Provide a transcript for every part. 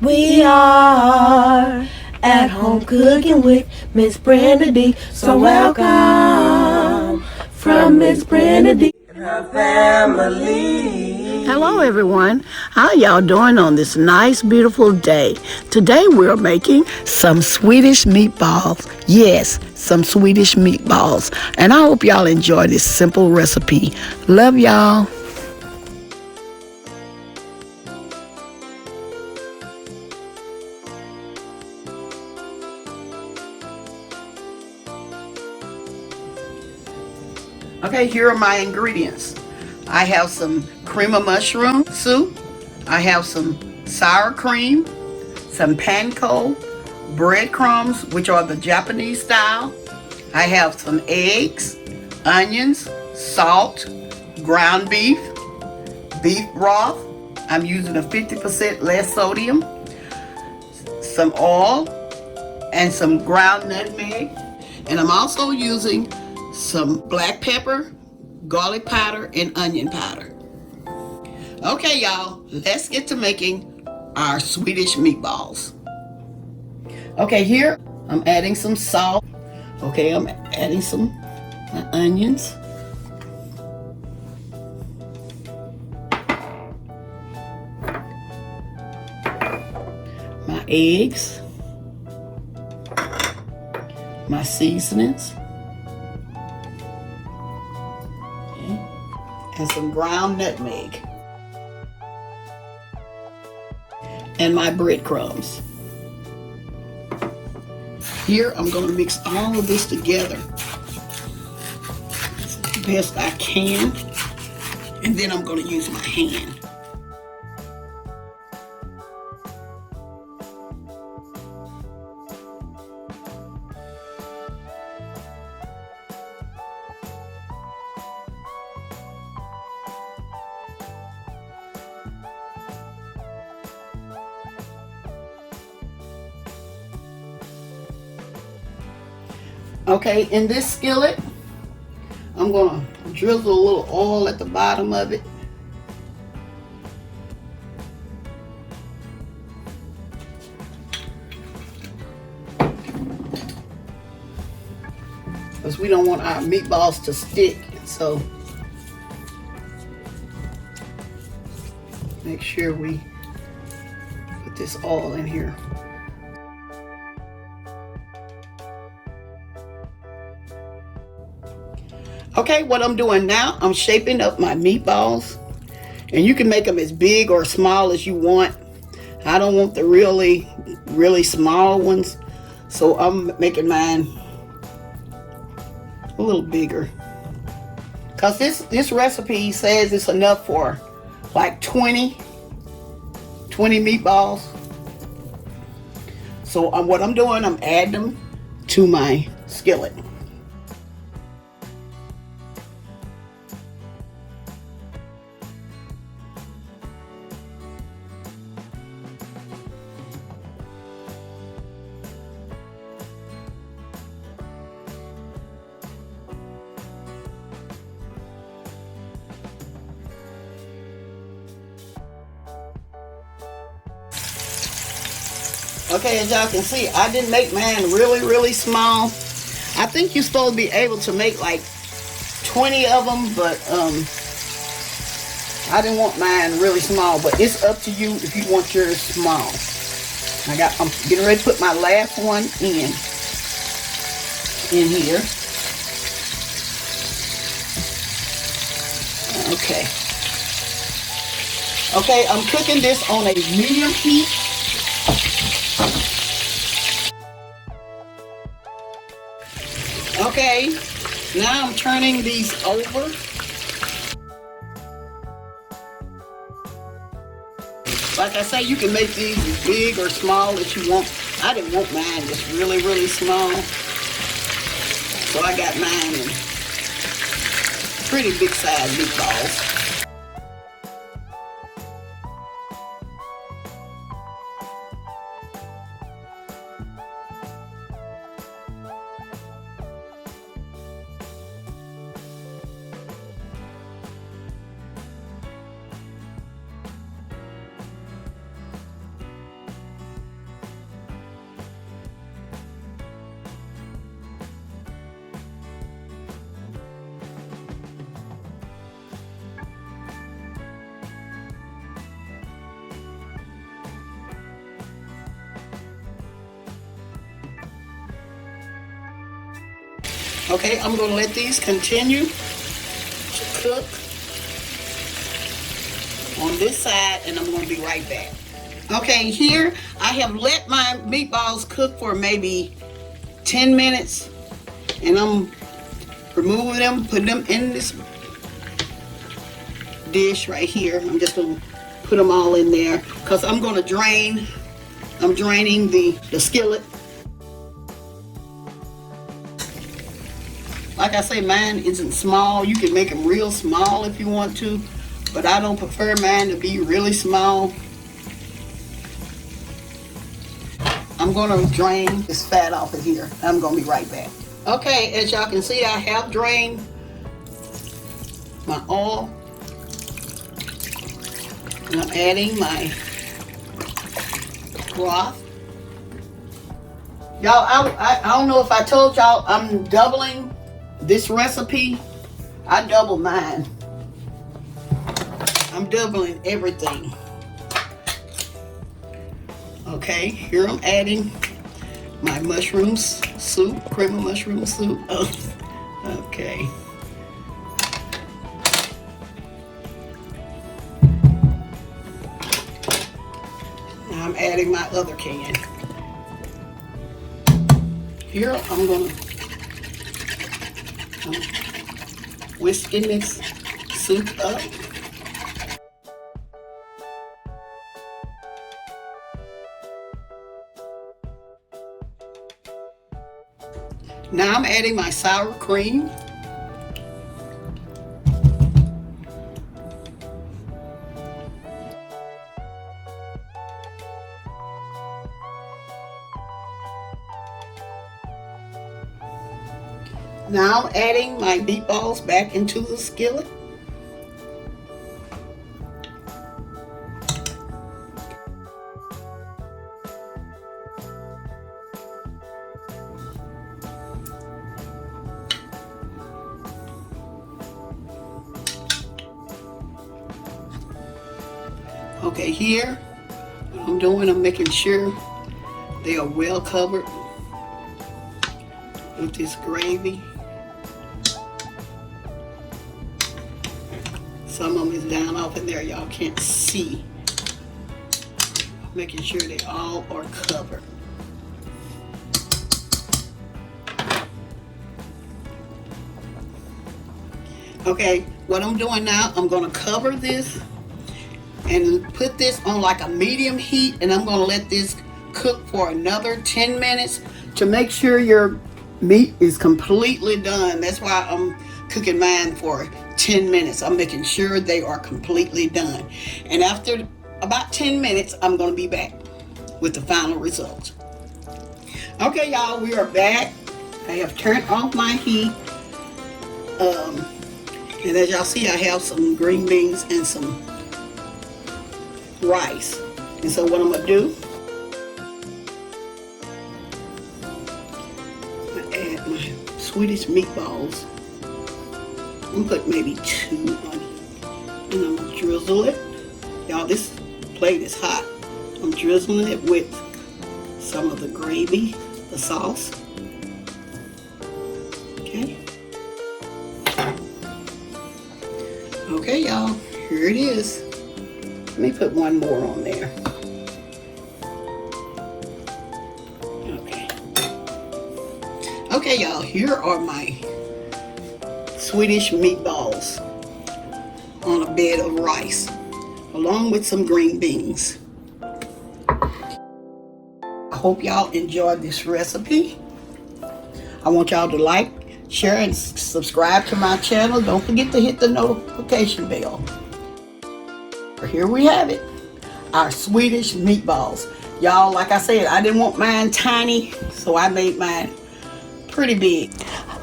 We are at home cooking with Miss Brenda D. So welcome from Miss Brenda D. Her family. Hello everyone, how y'all doing on this nice beautiful day? Today we're making some Swedish meatballs. Yes, some Swedish meatballs. And I hope y'all enjoy this simple recipe. Love y'all. Okay, here are my ingredients. I have some cream of mushroom soup. I have some sour cream, some panko, breadcrumbs, which are the Japanese style. I have some eggs, onions, salt, ground beef, beef broth. I'm using a 50% less sodium, some oil, and some ground nutmeg. And I'm also using some black pepper, garlic powder, and onion powder. Okay, y'all, let's get to making our Swedish meatballs. Okay, here I'm adding some salt. Okay, I'm adding some onions. My eggs. My seasonings. Okay, and some ground nutmeg. And my breadcrumbs. Here I'm going to mix all of this together as best I can, and then I'm going to use my hand. Okay, in this skillet, I'm gonna drizzle a little oil at the bottom of it. Because we don't want our meatballs to stick, so make sure we put this oil in here. Okay, what I'm doing now, I'm shaping up my meatballs. And you can make them as big or small as you want. I don't want the really small ones. So I'm making mine a little bigger. Because this recipe says it's enough for like 20 meatballs. So what I'm doing, I'm adding them to my skillet. Okay, as y'all can see, I didn't make mine really small. I think you're supposed to be able to make like 20 of them, but I didn't want mine really small, but it's up to you if you want yours small. I'm getting ready to put my last one in here. Okay. Okay, I'm cooking this on a medium heat. Okay, now I'm turning these over. Like I say, you can make these as big or small as you want. I didn't want mine just really small. So I got mine in pretty big size meatballs. Okay, I'm gonna let these continue to cook on this side, and I'm gonna be right back. Okay, here I have let my meatballs cook for maybe 10 minutes, and I'm removing them, putting them in this dish right here. I'm just gonna put them all in there because I'm gonna drain. I'm draining the skillet. Like I say, mine isn't small. You can make them real small if you want to, but I don't prefer mine to be really small. I'm gonna drain this fat off of here. I'm gonna be right back. Okay, as y'all can see, I have drained my oil. And I'm adding my broth. Y'all, I don't know if I told y'all I'm doubling this recipe. I double mine. I'm doubling everything. Okay, here I'm adding my mushroom soup, cream of mushroom soup. Okay. Now I'm adding my other can. Here I'm gonna whisking this soup up. Now I'm adding my sour cream. Now I'm adding my meatballs back into the skillet. Okay, here, what I'm doing, I'm making sure they are well covered with this gravy. Some of them is down off in there, y'all can't see. Making sure they all are covered. Okay, what I'm doing now, I'm gonna cover this and put this on like a medium heat, and I'm gonna let this cook for another 10 minutes to make sure your meat is completely done. That's why I'm cooking mine for 10 minutes. I'm making sure they are completely done. And after about 10 minutes, I'm gonna be back with the final results. Okay, y'all, we are back. I have turned off my heat. And as y'all see, I have some green beans and some rice. And so what I'm gonna do, I'm gonna add my Swedish meatballs. I'm gonna put maybe 2 on it. And I'm gonna drizzle it. Y'all, this plate is hot. I'm drizzling it with some of the gravy, the sauce. Okay. Okay, y'all, here it is. Let me put one more on there. Okay. Okay, y'all, here are my Swedish meatballs on a bed of rice, along with some green beans. I hope y'all enjoyed this recipe. I want y'all to like, share, and subscribe to my channel. Don't forget to hit the notification bell. Here we have it, our Swedish meatballs. Y'all, like I said, I didn't want mine tiny, so I made mine pretty big.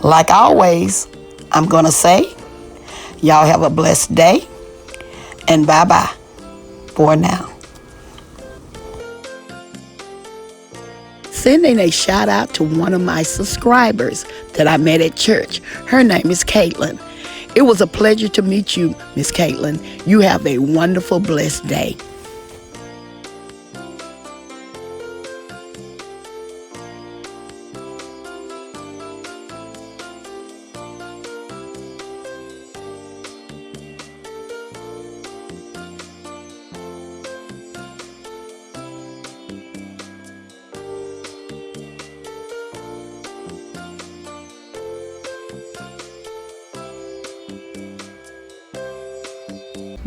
Like always, I'm gonna say, y'all have a blessed day, and bye-bye for now. Sending a shout out to one of my subscribers that I met at church. Her name is Caitlin. It was a pleasure to meet you, Miss Caitlin. You have a wonderful, blessed day.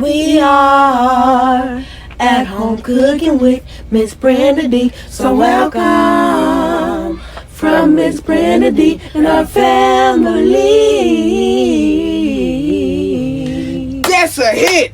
We are at home cooking with Miss Brenda D. So welcome from Miss Brenda D and her family. That's a hit.